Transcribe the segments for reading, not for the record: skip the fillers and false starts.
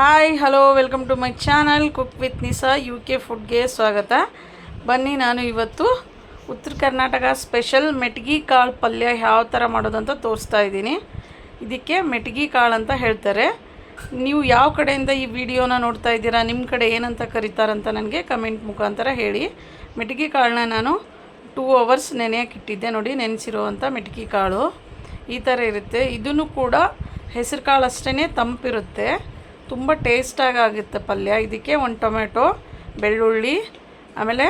Hi hello welcome to my channel cook with Nisa UK ಫುಡ್ಗೆ ಸ್ವಾಗತ. ಬನ್ನಿ, ನಾನು ಇವತ್ತು ಉತ್ತರ ಕರ್ನಾಟಕ ಸ್ಪೆಷಲ್ ಮೆಟ್ಗಿ ಕಾಳು ಪಲ್ಯ ಯಾವ ಥರ ಮಾಡೋದಂತ ತೋರಿಸ್ತಾ ಇದ್ದೀನಿ. ಇದಕ್ಕೆ ಮೆಟ್ಗಿ ಕಾಳು ಅಂತ ಹೇಳ್ತಾರೆ. ನೀವು ಯಾವ ಕಡೆಯಿಂದ ಈ ವಿಡಿಯೋನ ನೋಡ್ತಾ ಇದ್ದೀರಾ, ನಿಮ್ಮ ಕಡೆ ಏನಂತ ಕರೀತಾರಂತ ನನಗೆ ಕಮೆಂಟ್ ಮುಖಾಂತರ ಹೇಳಿ. ಮೆಟ್ಗಿ ಕಾಳನ್ನ ನಾನು 2 hours ನೆನೆಯೋಕೆ ಇಟ್ಟಿದ್ದೆ. ನೋಡಿ, ನೆನೆಸಿರುವಂಥ ಮೆಟ್ಗಿ ಕಾಳು ಈ ಥರ ಇರುತ್ತೆ. ಇದನ್ನು ಕೂಡ ಹೆಸರು ಕಾಳು ಅಷ್ಟೇ ತಂಪಿರುತ್ತೆ, ತುಂಬ ಟೇಸ್ಟಾಗಿ ಆಗುತ್ತೆ ಪಲ್ಯ. ಇದಕ್ಕೆ 1 ಟೊಮೆಟೊ, ಬೆಳ್ಳುಳ್ಳಿ, ಆಮೇಲೆ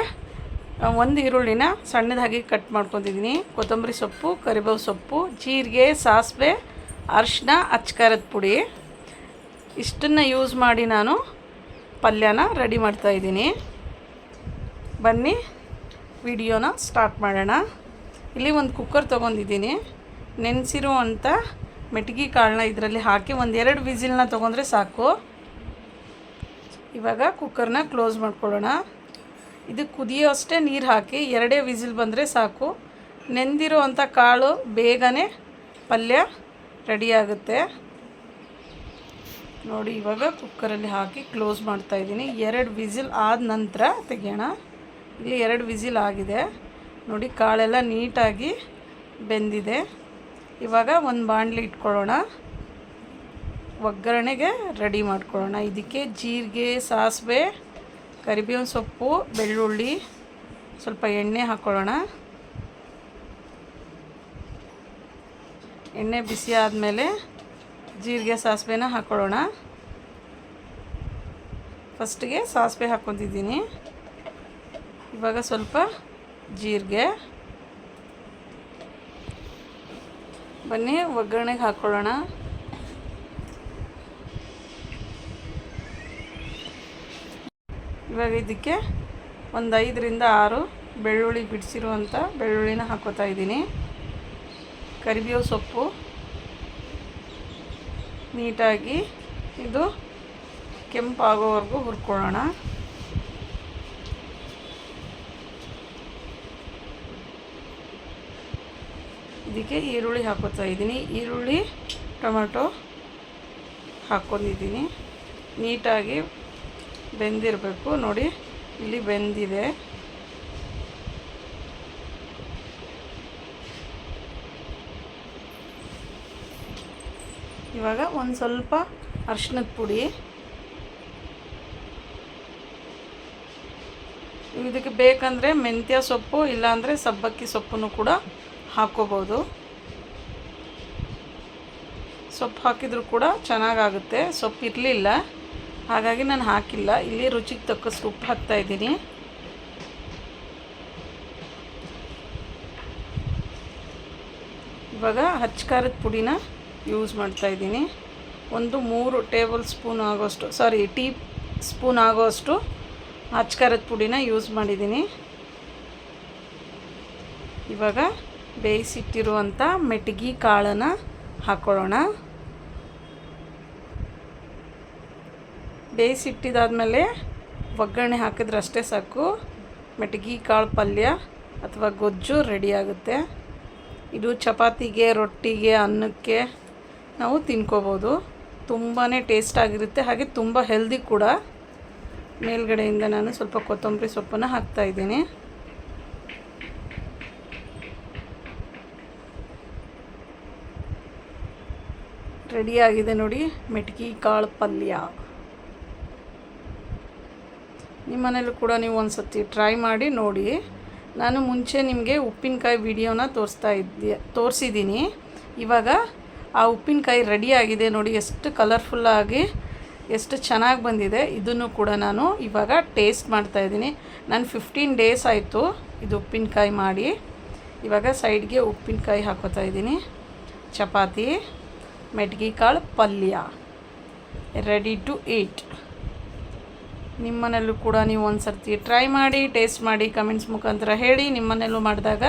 1 ಈರುಳ್ಳಿನ ಸಣ್ಣದಾಗಿ ಕಟ್ ಮಾಡ್ಕೊತಿದ್ದೀನಿ, ಕೊತ್ತಂಬರಿ ಸೊಪ್ಪು, ಕರಿಬೇವು ಸೊಪ್ಪು, ಜೀರಿಗೆ, ಸಾಸಿವೆ, ಅರಿಶಿನ, ಅಚ್ಕಾರದ ಪುಡಿ ಇಷ್ಟನ್ನು ಯೂಸ್ ಮಾಡಿ ನಾನು ಪಲ್ಯನ ರೆಡಿ ಮಾಡ್ತಾಯಿದ್ದೀನಿ. ಬನ್ನಿ ವಿಡಿಯೋನ ಸ್ಟಾರ್ಟ್ ಮಾಡೋಣ. ಇಲ್ಲಿ ಒಂದು ಕುಕ್ಕರ್ ತೊಗೊಂಡಿದ್ದೀನಿ. ನೆನೆಸಿರುವಂಥ ಮೆಟ್ಗಿ ಕಾಳನ್ನ ಇದರಲ್ಲಿ ಹಾಕಿ 1-2 ವಿಸಿಲ್ನ ತೊಗೊಂಡ್ರೆ ಸಾಕು. ಇವಾಗ ಕುಕ್ಕರ್ನ ಕ್ಲೋಸ್ ಮಾಡ್ಕೊಳ್ಳೋಣ. ಇದು ಕುದಿಯೋ ಅಷ್ಟೇ ನೀರು ಹಾಕಿ 2 ವಿಸಿಲ್ ಬಂದರೆ ಸಾಕು. ನೆಂದಿರುವಂಥ ಕಾಳು ಬೇಗನೆ ಪಲ್ಯ ರೆಡಿಯಾಗುತ್ತೆ. ನೋಡಿ, ಇವಾಗ ಕುಕ್ಕರಲ್ಲಿ ಹಾಕಿ ಕ್ಲೋಸ್ ಮಾಡ್ತಾಯಿದ್ದೀನಿ. 2 ವಿಸಿಲ್ ಆದ ನಂತರ ತೆಗೆಯೋಣ. ಇಲ್ಲಿ 2 ವಿಸಿಲ್ ಆಗಿದೆ. ನೋಡಿ, ಕಾಳೆಲ್ಲ ನೀಟಾಗಿ ಬೆಂದಿದೆ. ಇವಾಗ ಒಂದು ಬಾಣಲಿ ಇಟ್ಕೊಳ್ಳೋಣ, ಒಗ್ಗರಣೆಗೆ ರೆಡಿ ಮಾಡ್ಕೊಳ್ಳೋಣ. ಇದಕ್ಕೆ ಜೀರಿಗೆ, ಸಾಸಿವೆ, ಕರಿಬೇವಿನ ಸೊಪ್ಪು, ಬೆಳ್ಳುಳ್ಳಿ, ಸ್ವಲ್ಪ ಎಣ್ಣೆ ಹಾಕ್ಕೊಳ್ಳೋಣ. ಎಣ್ಣೆ ಬಿಸಿ ಆದಮೇಲೆ ಜೀರಿಗೆ, ಸಾಸಿವೆನ ಹಾಕ್ಕೊಳ್ಳೋಣ. ಫಸ್ಟಿಗೆ ಸಾಸಿವೆ ಹಾಕ್ಕೊತಿದ್ದೀನಿ. ಇವಾಗ ಸ್ವಲ್ಪ ಜೀರಿಗೆ. ಬನ್ನಿ ಒಗ್ಗರಣೆಗೆ ಹಾಕ್ಕೊಳ್ಳೋಣ. ಇವಾಗ ಇದಕ್ಕೆ 5-6 ಬೆಳ್ಳುಳ್ಳಿ ಬಿಡಿಸಿರುವಂಥ ಬೆಳ್ಳುಳ್ಳಿನ ಹಾಕ್ಕೋತಾ ಇದ್ದೀನಿ. ಕರಿಬೇವು ಸೊಪ್ಪು ನೀಟಾಗಿ ಇದು ಕೆಂಪಾಗೋವರೆಗೂ ಹುರ್ಕೊಳ್ಳೋಣ. ಇದಕ್ಕೆ ಈರುಳ್ಳಿ ಹಾಕೋತಾ ಇದ್ದೀನಿ. ಈರುಳ್ಳಿ, ಟೊಮೆಟೊ ಹಾಕ್ಕೊಂಡಿದ್ದೀನಿ. ನೀಟಾಗಿ ಬೆಂದಿರಬೇಕು. ನೋಡಿ, ಇಲ್ಲಿ ಬೆಂದಿದೆ. ಇವಾಗ ಒಂದು ಸ್ವಲ್ಪ ಅರಿಶಿನದ ಪುಡಿ. ಇದಕ್ಕೆ ಬೇಕಂದರೆ ಮೆಂತ್ಯ ಸೊಪ್ಪು ಇಲ್ಲಾಂದರೆ ಸಬ್ಬಕ್ಕಿ ಸೊಪ್ಪನ್ನು ಕೂಡ ಹಾಕ್ಕೋಬೋದು. ಸೊಪ್ಪು ಹಾಕಿದರೂ ಕೂಡ ಚೆನ್ನಾಗಾಗುತ್ತೆ. ಸೊಪ್ಪು ಇರಲಿಲ್ಲ, ಹಾಗಾಗಿ ನಾನು ಹಾಕಿಲ್ಲ. ಇಲ್ಲಿ ರುಚಿಗೆ ತಕ್ಕಷ್ಟು ಉಪ್ಪು ಹಾಕ್ತಾಯಿದ್ದೀನಿ. ಇವಾಗ ಅಚ್ಕಾರದ ಪುಡಿನ ಯೂಸ್ ಮಾಡ್ತಾಯಿದ್ದೀನಿ. 3 ಟೇಬಲ್ ಸ್ಪೂನ್ ಆಗೋಷ್ಟು ಟೀ ಸ್ಪೂನ್ ಆಗೋಷ್ಟು ಅಚ್ಕಾರದ ಪುಡಿನ ಯೂಸ್ ಮಾಡಿದ್ದೀನಿ. ಇವಾಗ ಬೇಯಿಸಿಟ್ಟಿರುವಂಥ ಮೆಟ್ಗಿ ಕಾಳನ್ನು ಹಾಕ್ಕೊಳ್ಳೋಣ. ಬೇಯಿಸಿಟ್ಟಿದ್ದಾದಮೇಲೆ ಒಗ್ಗರಣೆ ಹಾಕಿದ್ರೆ ಅಷ್ಟೇ ಸಾಕು, ಮೆಟ್ಗಿ ಕಾಳು ಪಲ್ಯ ಅಥವಾ ಗೊಜ್ಜು ರೆಡಿಯಾಗುತ್ತೆ. ಇದು ಚಪಾತಿಗೆ, ರೊಟ್ಟಿಗೆ, ಅನ್ನಕ್ಕೆ ನಾವು ತಿನ್ಕೋಬೋದು. ತುಂಬಾ ಟೇಸ್ಟಾಗಿರುತ್ತೆ, ಹಾಗೆ ತುಂಬ ಹೆಲ್ದಿ ಕೂಡ. ಮೇಲ್ಗಡೆಯಿಂದ ನಾನು ಸ್ವಲ್ಪ ಕೊತ್ತಂಬರಿ ಸೊಪ್ಪನ್ನು ಹಾಕ್ತಾಯಿದ್ದೀನಿ. ರೆಡಿಯಾಗಿದೆ ನೋಡಿ ಮೆಟ್ಗಿ ಕಾಳು ಪಲ್ಯ. ನಿಮ್ಮ ಮನೇಲೂ ಕೂಡ ನೀವು ಒಂದು ಸತಿ ಟ್ರೈ ಮಾಡಿ ನೋಡಿ. ನಾನು ಮುಂಚೆ ನಿಮಗೆ ಉಪ್ಪಿನಕಾಯಿ ವಿಡಿಯೋನ ತೋರಿಸಿದ್ದೀನಿ. ಇವಾಗ ಆ ಉಪ್ಪಿನಕಾಯಿ ರೆಡಿಯಾಗಿದೆ. ನೋಡಿ, ಎಷ್ಟು ಕಲರ್ಫುಲ್ಲಾಗಿ ಎಷ್ಟು ಚೆನ್ನಾಗಿ ಬಂದಿದೆ. ಇದನ್ನು ಕೂಡ ನಾನು ಇವಾಗ ಟೇಸ್ಟ್ ಮಾಡ್ತಾಯಿದ್ದೀನಿ. ನಾನು 15 days ಆಯಿತು ಇದು ಉಪ್ಪಿನಕಾಯಿ ಮಾಡಿ. ಇವಾಗ ಸೈಡ್ಗೆ ಉಪ್ಪಿನಕಾಯಿ ಹಾಕೋತಾ ಇದ್ದೀನಿ. ಚಪಾತಿ, ಮೆಟ್ಗಿ ಕಾಳು ಪಲ್ಯ ರೆಡಿ ಟು ಈಟ್. ನಿಮ್ಮನೇಲೂ ಕೂಡ ನೀವು ಒಂದು ಸರ್ತಿ ಟ್ರೈ ಮಾಡಿ, ಟೇಸ್ಟ್ ಮಾಡಿ, ಕಮೆಂಟ್ಸ್ ಮುಖಾಂತರ ಹೇಳಿ ನಿಮ್ಮನೇಲೂ ಮಾಡಿದಾಗ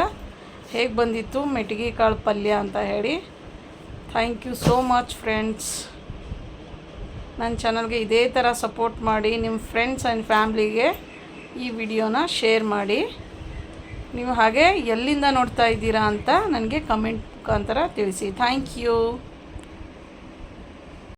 ಹೇಗೆ ಬಂದಿತ್ತು ಮೆಟ್ಗಿ ಕಾಳು ಪಲ್ಯ ಅಂತ ಹೇಳಿ. Thank you so much friends. ನನ್ನ ಚಾನಲ್ಗೆ ಇದೇ ಥರ ಸಪೋರ್ಟ್ ಮಾಡಿ. ನಿಮ್ಮ ಫ್ರೆಂಡ್ಸ್ ಆ್ಯಂಡ್ ಫ್ಯಾಮ್ಲಿಗೆ ಈ ವಿಡಿಯೋನ ಶೇರ್ ಮಾಡಿ. ನೀವು ಹಾಗೆ ಎಲ್ಲಿಂದ ನೋಡ್ತಾ ಇದ್ದೀರಾ ಅಂತ ನನಗೆ ಕಮೆಂಟ್ ಮುಖಾಂತರ ತಿಳಿಸಿ. Thank you.